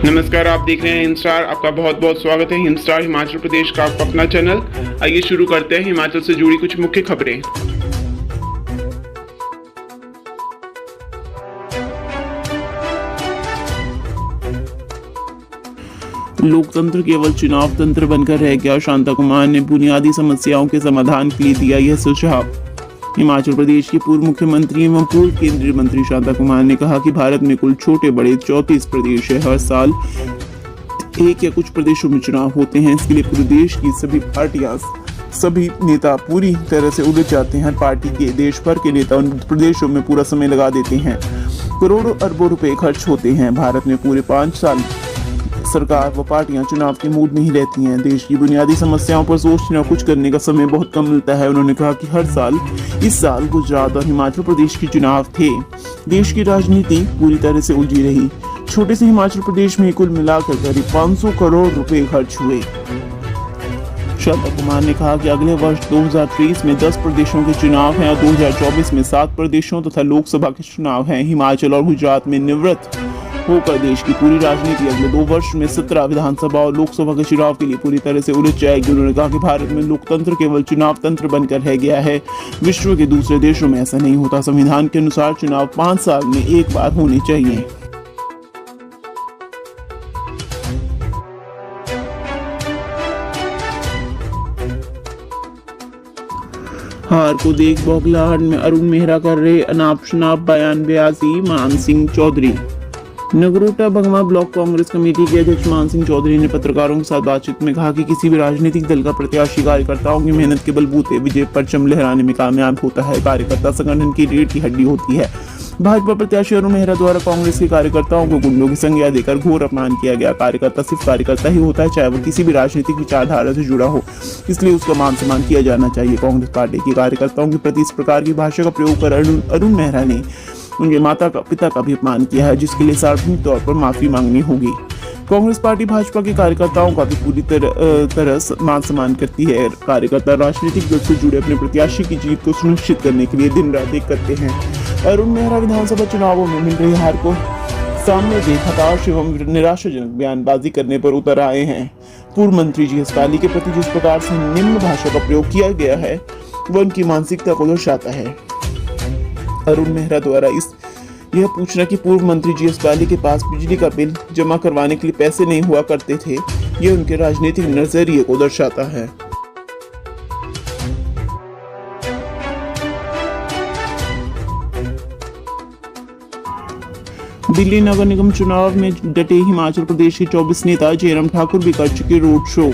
नमस्कार, आप देख रहे हैं हिमस्टार। आपका बहुत बहुत स्वागत है। हिमस्टार हिमाचल प्रदेश का आपका अपना चैनल। आइए शुरू करते हैं हिमाचल से जुड़ी कुछ मुख्य खबरें। लोकतंत्र केवल चुनाव तंत्र बनकर रह गया, शांता कुमार ने बुनियादी समस्याओं के समाधान के लिए दिया यह सुझाव। हिमाचल प्रदेश के पूर्व मुख्यमंत्री एवं पूर्व केंद्रीय मंत्री शांता कुमार ने कहा कि भारत में कुल छोटे बड़े 34 प्रदेश है। हर साल एक या कुछ प्रदेशों में चुनाव होते हैं। इसके लिए पूरे देश की सभी पार्टियां, सभी नेता पूरी तरह से उलझ जाते हैं। पार्टी के देश भर के नेता उन प्रदेशों में पूरा समय लगा देते हैं। करोड़ों अरबों रुपए खर्च होते हैं। भारत में पूरे 5 साल सरकार व पार्टियां चुनाव के मूड में ही रहती हैं। देश की बुनियादी समस्याओं पर सोचने और कुछ करने का समय बहुत कम मिलता है। उन्होंने कहा कि हर साल इस साल गुजरात और हिमाचल प्रदेश के चुनाव थे। देश की राजनीति पूरी तरह से उलझी रही। छोटे से हिमाचल प्रदेश में कुल मिलाकर करीब 500 करोड़ रुपए खर्च हुए। शांता कुमार ने कहा कि अगले वर्ष 2023 में 10 प्रदेशों के चुनाव हैं और 2024 में 7 प्रदेशों तथा लोकसभा के चुनाव हैं। हिमाचल और गुजरात में निवृत्त होकर देश की पूरी राजनीति अगले 2 वर्ष में 17 विधानसभा और लोकसभा के चुनाव के लिए पूरी तरह से उलझ जाएगी। उन्होंने कहा कि भारत में लोकतंत्र केवल चुनाव तंत्र बनकर रह गया है। विश्व के दूसरे देशों में ऐसा नहीं होता। संविधान के अनुसार चुनाव 5 साल में एक बार होने चाहिए। हार को देख बौखलाहट में अरुण मेहरा कर रहे अनाप शनाप बयानबाजी। मान सिंह चौधरी। नगरोटा बगमा ब्लॉक कांग्रेस कमेटी के अध्यक्ष मान सिंह चौधरी ने पत्रकारों के साथ बातचीत में कहा कि किसी भी राजनीतिक दल का प्रत्याशी कार्यकर्ताओं की मेहनत के बलबूते विजय परचम लहराने में कामयाब होता है। कार्यकर्ता संगठन की रीढ़ की हड्डी होती है। भाजपा प्रत्याशी अरुण मेहरा द्वारा कांग्रेस के कार्यकर्ताओं को गुंडों की संज्ञा देकर घोर अपमान किया गया। कार्यकर्ता सिर्फ कार्यकर्ता ही होता है, चाहे वो किसी भी राजनीतिक विचारधारा से जुड़ा हो, इसलिए उसका मान सम्मान किया जाना चाहिए। कांग्रेस पार्टी के कार्यकर्ताओं के प्रति इस प्रकार की भाषा का प्रयोग कर अरुण मेहरा ने उनके पिता का भी अपमान किया है, जिसके लिए सार्वजनिक तौर पर माफी मांगनी होगी। कांग्रेस पार्टी भाजपा के कार्यकर्ताओं का भी पूरी तरह मान सम्मान करती है। कार्यकर्ता राजनीतिक दल से जुड़े अपने प्रत्याशी की जीत को सुनिश्चित करने के लिए दिन रात एक करते हैं। अरुण मेहरा विधानसभा चुनावों में मिल रही हार को सामने देख हताश एवं निराशाजनक बयानबाजी करने पर उतर आए हैं। पूर्व मंत्री जीएस पाली के प्रति जिस प्रकार से निम्न भाषा का प्रयोग किया गया है वह उनकी मानसिकता को दर्शाता है। अरुण मेहरा द्वारा यह पूछना कि पूर्व मंत्री जीएस पाली के पास बिजली का बिल जमा करवाने के लिए पैसे नहीं हुआ करते थे, यह उनके राजनीतिक नजरिए को दर्शाता है। दिल्ली नगर निगम चुनाव में डटे हिमाचल प्रदेश के 24 नेता। जयराम ठाकुर भी कर चुके रोड शो।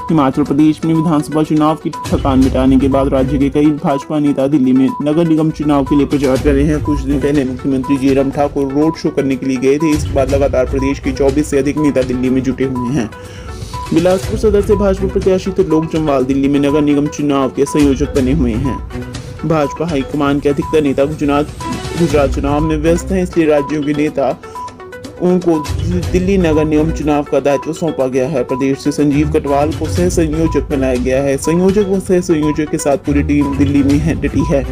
हिमाचल प्रदेश में विधानसभा चुनाव की थकान मिटाने के बाद राज्य के कई भाजपा नेता दिल्ली में नगर निगम चुनाव के लिए प्रचार कर रहे हैं। कुछ दिन पहले मुख्यमंत्री जयराम ठाकुर रोड शो करने के लिए गए थे। इसके बाद लगातार प्रदेश के 24 से अधिक नेता दिल्ली में जुटे हुए हैं। बिलासपुर सदर से भाजपा प्रत्याशी त्रिलोक जम्वाल दिल्ली में नगर निगम चुनाव के संयोजक बने हुए हैं। भाजपा हाईकमान के अधिकतर नेता गुजरात चुनाव में व्यस्त हैं, इसलिए राज्यों के नेता उनको दिल्ली नगर निगम चुनाव का दायित्व सौंपा गया है। प्रदेश से संजीव कटवाल को सह संयोजक बनाया गया है। संयोजक व सह संयोजक के साथ पूरी टीम दिल्ली में डटी है।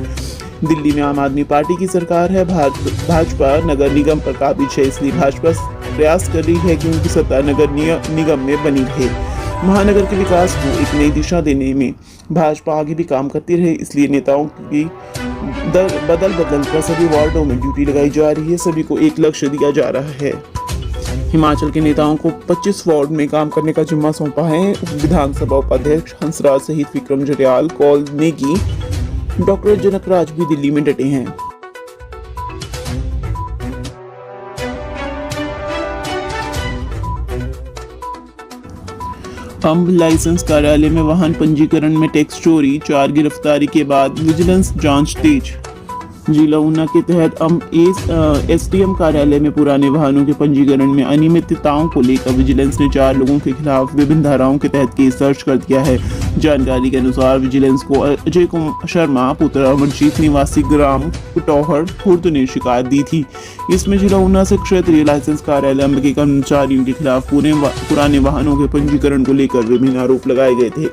दिल्ली में आम आदमी पार्टी की सरकार है। भाजपा नगर निगम पर काबिज है, इसलिए भाजपा प्रयास कर रही है कि उनकी सत्ता नगर निगम में बनी रहे। महानगर के विकास को एक नई दिशा देने में भाजपा आगे भी काम करती रहे, इसलिए नेताओं की बदल कर सभी वार्डों में ड्यूटी लगाई जा रही है। सभी को एक लक्ष्य दिया जा रहा है। हिमाचल के नेताओं को 25 वार्ड में काम करने का जिम्मा सौंपा है। विधानसभा उपाध्यक्ष हंसराज सहित विक्रम जरयाल, कौल नेगी, डॉक्टर जनकराज भी दिल्ली में डटे हैं। अंब लाइसेंस कार्यालय में वाहन पंजीकरण में टैक्स चोरी, 4 गिरफ्तारी के बाद विजिलेंस जांच तेज। जिला ऊना के तहत एसडीएम कार्यालय में पुराने वाहनों के पंजीकरण में अनियमितताओं को लेकर विजिलेंस ने 4 लोगों के खिलाफ विभिन्न धाराओं के तहत केस दर्ज कर दिया है। जानकारी के अनुसार विजिलेंस को अजय कुमार शर्मा पुत्र अमरजीत निवासी ग्राम कुटौहड़ खुर्द ने शिकायत दी थी। इसमें जिला ऊना से क्षेत्रीय लाइसेंस कार्यालय अंब के कर्मचारियों के खिलाफ पुराने वाहनों के पंजीकरण को लेकर विभिन्न आरोप लगाए गए थे।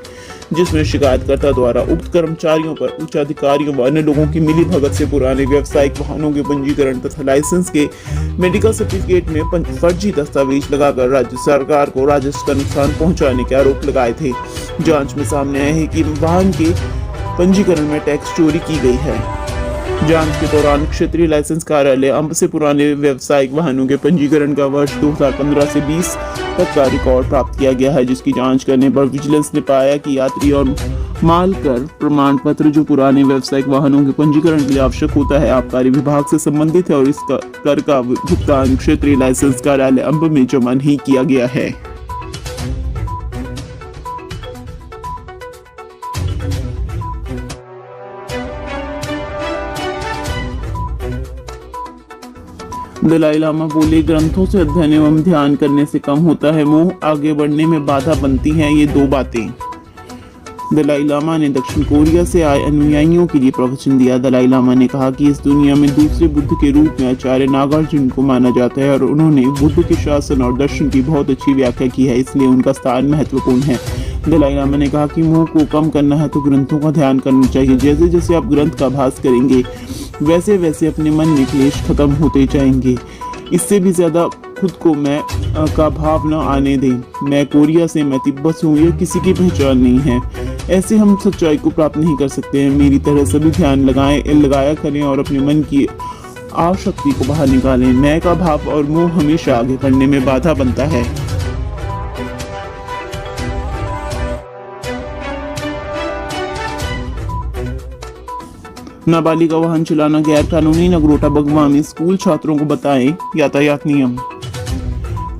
जिसमें शिकायतकर्ता द्वारा उक्त कर्मचारियों पर उच्च अधिकारियों व अन्य लोगों की मिली भगत से पुराने व्यावसायिक वाहनों के पंजीकरण तथा लाइसेंस के मेडिकल सर्टिफिकेट में फर्जी दस्तावेज लगाकर राज्य सरकार को राजस्व का नुकसान पहुंचाने के आरोप लगाए थे। जांच में सामने आया है कि वाहन के पंजीकरण में टैक्स चोरी की गई है। जांच के दौरान क्षेत्रीय लाइसेंस कार्यालय अंब से पुराने व्यावसायिक वाहनों के पंजीकरण का वर्ष 2015 से 20 तक का रिकॉर्ड प्राप्त किया गया है, जिसकी जांच करने पर विजिलेंस ने पाया कि यात्री और माल कर प्रमाण पत्र जो पुराने व्यावसायिक वाहनों के पंजीकरण के लिए आवश्यक होता है आबकारी विभाग से संबंधित है और इस कर का भुगतान क्षेत्रीय लाइसेंस कार्यालय अंब में जमा नहीं किया गया है। दलाई लामा बोले, ग्रंथों से अध्ययन एवं ध्यान करने से कम होता है मोह, आगे बढ़ने में बाधा बनती हैं ये दो बातें। दलाई लामा ने दक्षिण कोरिया से आए अनुयायियों के लिए प्रवचन दिया। दलाई लामा ने कहा कि इस दुनिया में दूसरे बुद्ध के रूप में आचार्य नागार्जुन को माना जाता है और उन्होंने बुद्ध के शासन और दर्शन की बहुत अच्छी व्याख्या की है, इसलिए उनका स्थान महत्वपूर्ण है। दलाई लामा ने कहा कि मोह को कम करना है तो ग्रंथों का ध्यान करना चाहिए। जैसे जैसे आप ग्रंथ का अभ्यास करेंगे वैसे वैसे अपने मन में क्लेश खत्म होते जाएंगे। इससे भी ज्यादा खुद को मैं का भाव न आने दें। मैं कोरिया से, मैं तिब्बत से हूँ, यह किसी की पहचान नहीं है। ऐसे हम सच्चाई को प्राप्त नहीं कर सकते हैं। मेरी तरह सभी ध्यान लगाया करें और अपने मन की आशक्ति को बाहर निकालें। मैं का भाव और मोह हमेशा आगे बढ़ने में बाधा बनता है। नाबालिग वाहन चलाना गैर कानूनी, नगरोटा बगवा में स्कूल छात्रों को बताएं यातायात नियम।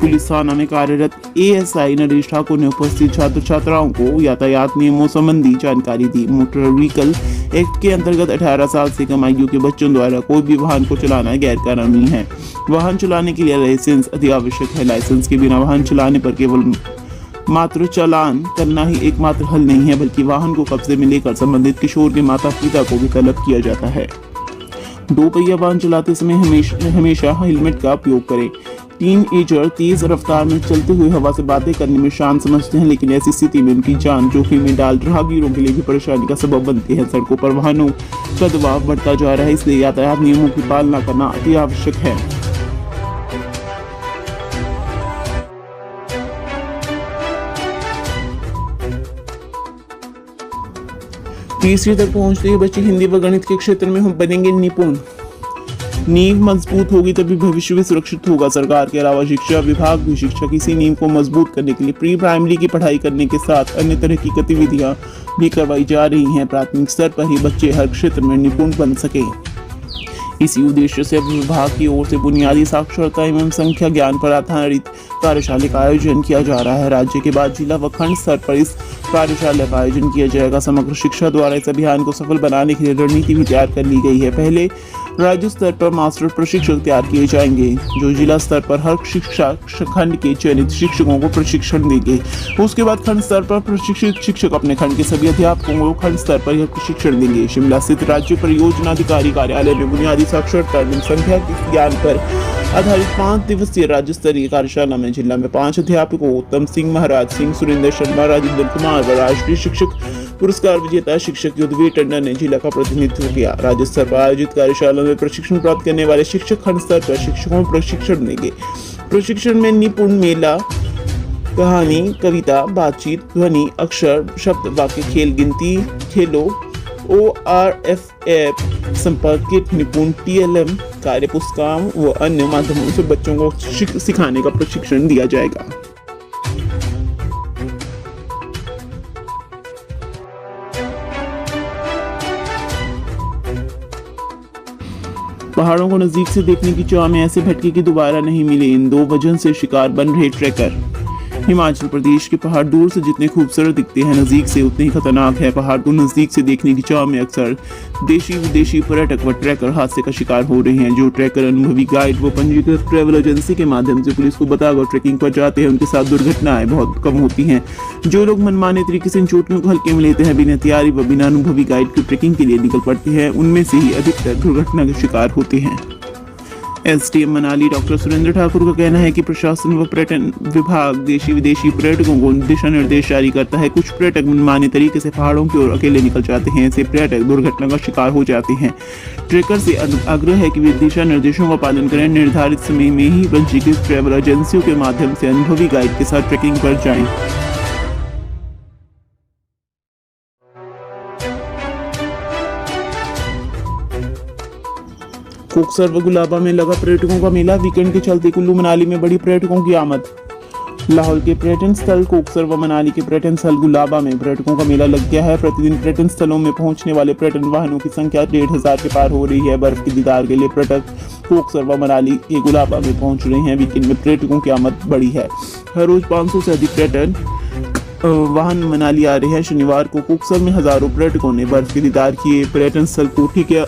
पुलिस थाना में कार्यरत एएसआई नरेश ठाकुर ने उपस्थित छात्र छात्राओं को यातायात नियमों संबंधी जानकारी दी। मोटर व्हीकल एक्ट के अंतर्गत 18 साल से कम आयु के बच्चों द्वारा कोई भी वाहन को चलाना गैर कानूनी है। वाहन चलाने के लिए लाइसेंस अति आवश्यक है। लाइसेंस के बिना वाहन चलाने पर केवल मात्र चालान करना ही एकमात्र हल नहीं है, बल्कि वाहन को कब्जे में लेकर संबंधित किशोर के माता पिता को भी तलब किया जाता है। दो पहिया वाहन चलाते समय हमेशा हेलमेट का उपयोग करें। टीनएजर तेज रफ्तार में चलते हुए हवा से बातें करने में शांत समझते हैं, लेकिन ऐसी स्थिति में उनकी जान जोखिम में डाल राहगीरों के लिए भी परेशानी का सबब बनती है। सड़कों पर वाहनों का दबाव बढ़ता जा रहा है, इसलिए यातायात नियमों की पालना करना अति आवश्यक है। तीसरी तक पहुंचते ही बच्चे हिंदी व गणित के क्षेत्र में हम बनेंगे निपुण। नींव मजबूत होगी तभी भविष्य भी सुरक्षित होगा। सरकार के अलावा शिक्षा विभाग भी शिक्षा की इसी नींव को मजबूत करने के लिए प्री प्राइमरी की पढ़ाई करने के साथ अन्य तरह की गतिविधियां भी करवाई जा रही हैं। प्राथमिक स्तर पर ही बच्चे हर क्षेत्र में निपुण बन सके। इसी उद्देश्य से विभाग की ओर से बुनियादी साक्षरता एवं संख्या ज्ञान पर आधारित कार्यशाला का आयोजन किया जा रहा है। राज्य के बाद जिला व खंड स्तर पर इस कार्यशाला का आयोजन किया जाएगा। समग्र शिक्षा द्वारा इस अभियान को सफल बनाने के लिए रणनीति भी तैयार कर ली गई है। पहले राज्य स्तर पर मास्टर प्रशिक्षक तैयार किए जाएंगे, जो जिला स्तर पर हर शिक्षा खंड के चयनित शिक्षकों को प्रशिक्षण देंगे। उसके बाद खंड स्तर पर प्रशिक्षित शिक्षक अपने खंड के सभी अध्यापकों को खंड स्तर पर यह प्रशिक्षण देंगे। शिमला स्थित राज्य परियोजना अधिकारी कार्यालय में बुनियादी साक्षरता एवं संख्या के ज्ञान पर आधारित 5 दिवसीय राज्य स्तरीय कार्यशाला में जिला में 5 अध्यापकों उत्तम सिंह, महाराज सिंह, सुरेंद्र शर्मा, राजेंद्र कुमार व राष्ट्रीय शिक्षक पुरस्कार विजेता शिक्षक युद्धवीर टंडन ने जिला का प्रतिनिधित्व किया। राज्य स्तर पर आयोजित कार्यशाला में प्रशिक्षण प्राप्त करने वाले शिक्षक खंड स्तर पर शिक्षकों को प्रशिक्षण देंगे। प्रशिक्षण में निपुण मेला, कहानी, कविता, बातचीत, ध्वनि, अक्षर, शब्द, वाक्य, खेल, गिनती, खेलों, ORF संपर्क किट, निपुण TLM, कार्य पुस्तिकाओं व अन्य माध्यमों से बच्चों को सिखाने का प्रशिक्षण दिया जाएगा। पहाड़ों को नजदीक से देखने की चाह में ऐसे भटके कि दोबारा नहीं मिले। इन 2 वजह से शिकार बन रहे ट्रैकर। हिमाचल प्रदेश के पहाड़ दूर से जितने खूबसूरत दिखते हैं, नजदीक से उतने ही खतरनाक है। पहाड़ को नजदीक से देखने की चाह में अक्सर देशी विदेशी पर्यटक व ट्रैकर हादसे का शिकार हो रहे हैं। जो ट्रैकर अनुभवी गाइड व पंजीकृत ट्रैवल एजेंसी के माध्यम से पुलिस को बताकर ट्रैकिंग पर जाते हैं, उनके साथ दुर्घटनाएं बहुत कम होती हैं। जो लोग मनमाने तरीके से इन चोटियों को हल्के में लेते हैं, बिना तैयारी व बिना अनुभवी गाइड की ट्रैकिंग के लिए निकल पड़ते हैं, उनमें से ही अधिकतर दुर्घटना के शिकार होते हैं। एसडीएम मनाली डॉक्टर सुरेंद्र ठाकुर का कहना है कि प्रशासन व पर्यटन विभाग देशी विदेशी पर्यटकों को दिशा निर्देश जारी करता है। कुछ पर्यटक मनमाने तरीके से पहाड़ों की ओर अकेले निकल जाते हैं। ऐसे पर्यटक दुर्घटना का शिकार हो जाते हैं। ट्रेकर से आग्रह है कि वे दिशा निर्देशों का पालन करें। निर्धारित समय में ही पंजीकृत ट्रैवल एजेंसियों के माध्यम से अनुभवी गाइड के साथ ट्रैकिंग पर जाएं। कोकसर व गुलाबा में लगा पर्यटकों का मेला। वीकेंड के चलते कुल्लू मनाली में बड़ी पर्यटकों की आमद। लाहौल के पर्यटन स्थल कोकसर व मनाली के पर्यटन स्थल गुलाबा में पर्यटकों का मेला लग गया है। प्रतिदिन पर्यटन स्थलों में पहुंचने वाले पर्यटन वाहनों की संख्या 1,500 के पार हो रही है। बर्फ के दीदार के लिए पर्यटक कोकसर व मनाली के गुलाबा में पहुंच रहे हैं। वीकेंड में पर्यटकों की आमद बढ़ी है। हर रोज 500 से अधिक पर्यटन वाहन मनाली आ रहे हैं। शनिवार को कोकसर में हजारों पर्यटकों ने बर्फ के दीदार किए। पर्यटन स्थल कोठी के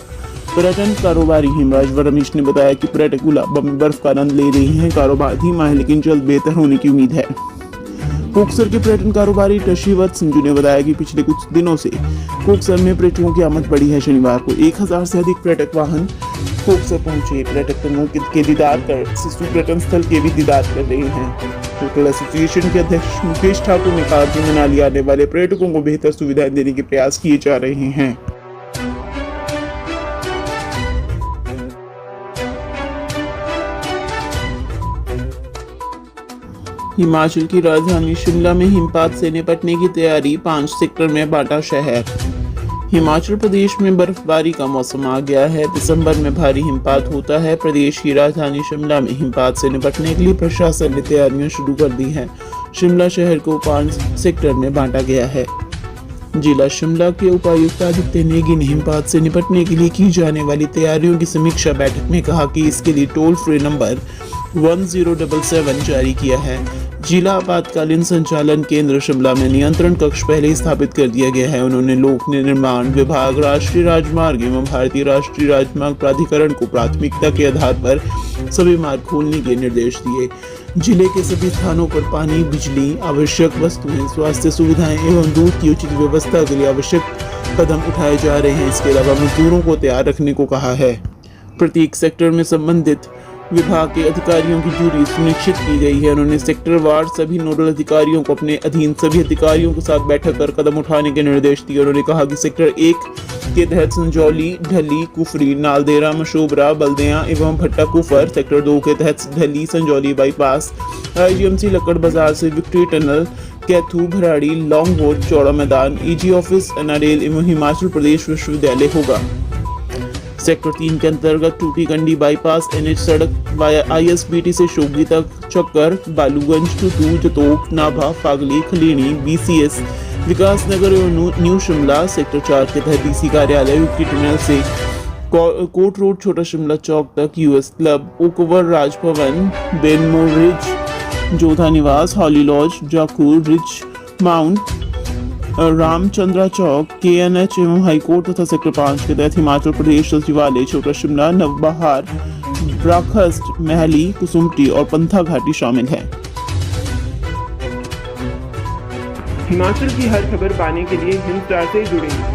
पर्यटन कारोबारी हिमराज व रमेश ने बताया कि पर्यटक गुलाबा में बर्फ का आनंद ले रहे हैं। कारोबार धीमा है लेकिन जल्द बेहतर होने की उम्मीद है। कोकसर के पर्यटन कारोबारी टशीवत संजू ने बताया कि पिछले कुछ दिनों से कोकसर में पर्यटकों की आमद बढ़ी है। शनिवार को 1000 से अधिक पर्यटक वाहन कोकसर पहुंचे। पर्यटकों के दीदार कर शिशु पर्यटन स्थल के भी दीदार कर रहे हैं। होटल एसोसिएशन के अध्यक्ष मुकेश ठाकुर ने कहा कि मनाली आने वाले पर्यटकों को बेहतर सुविधाएं देने के प्रयास किए जा रहे हैं। हिमाचल की राजधानी शिमला में हिमपात से निपटने की तैयारी। 5 सेक्टर में बांटा शहर। हिमाचल प्रदेश में बर्फबारी का मौसम आ गया है। दिसंबर में भारी हिमपात होता है। प्रदेश की राजधानी शिमला में हिमपात से निपटने के लिए प्रशासन ने तैयारियां शुरू कर दी हैं। शिमला शहर को 5 सेक्टर में बांटा गया है। जिला शिमला के उपायुक्त आदित्य नेगी ने हिमपात से निपटने के लिए की जाने वाली तैयारियों की समीक्षा बैठक में कहा कि इसके लिए टोल फ्री नंबर 1077 जारी किया है। जिला आपातकालीन संचालन केंद्र शिमला में नियंत्रण कक्ष पहले ही स्थापित कर दिया गया है। उन्होंने लोक निर्माण विभाग, राष्ट्रीय राजमार्ग एवं भारतीय राष्ट्रीय राजमार्ग प्राधिकरण को प्राथमिकता के आधार पर सभी मार्ग खोलने के निर्देश दिए। जिले के सभी स्थानों पर पानी, बिजली, आवश्यक वस्तुएं, स्वास्थ्य सुविधाएं एवं दूध की उचित व्यवस्था के लिए आवश्यक कदम उठाए जा रहे हैं। इसके अलावा मजदूरों को तैयार रखने को कहा है। प्रत्येक सेक्टर में संबंधित विभाग के अधिकारियों की ड्यूटी सुनिश्चित की गई है। उन्होंने सेक्टर वार सभी नोडल अधिकारियों को अपने अधीन सभी अधिकारियों के साथ बैठक कर कदम उठाने के निर्देश दिए। उन्होंने कहा कि सेक्टर 1 के तहत संजौली, ढली, कुफरी, नालदेहरा, मशोबरा, बल्दियां एवं भट्टा कुफर। सेक्टर 2 के तहत ढली, संजौली बाईपास, IGMC लक्कड़ बाजार से victory tunnel, Kaithu, Bharari, long wood, Chaura मैदान, EG ऑफिस, NRL एवं हिमाचल प्रदेश विश्वविद्यालय होगा। सेक्टर 3 के अंतर्गत टूटीकंडी बाईपास, NH सड़क वाया ISBT से शोगली तक, चक्कर, बालूगंज, टूटू, जतोक, नाभा, फागली, खलीनी, BCS, विकास नगर एवं न्यू शिमला। सेक्टर 4 के तहत DC कार्यालय, विक्ट्री टनल से कोट रोड, छोटा शिमला चौक तक, US club, Oakover, Raj Bhavan, Benmore ridge, Jodha निवास, Holly Lodge, जाखूर ridge, mount, Ramchandra चौक, KNH एवं हाईकोर्ट तथा सेक्टर 5 के तहत हिमाचल प्रदेश सचिवालय, छोटा शिमला, नवबहार, ब्राखस्ट, महली, कुसुमटी और पंथा घाटी शामिल है। हिमाचल की हर खबर पाने के लिए हिंद स्टार से जुड़ें।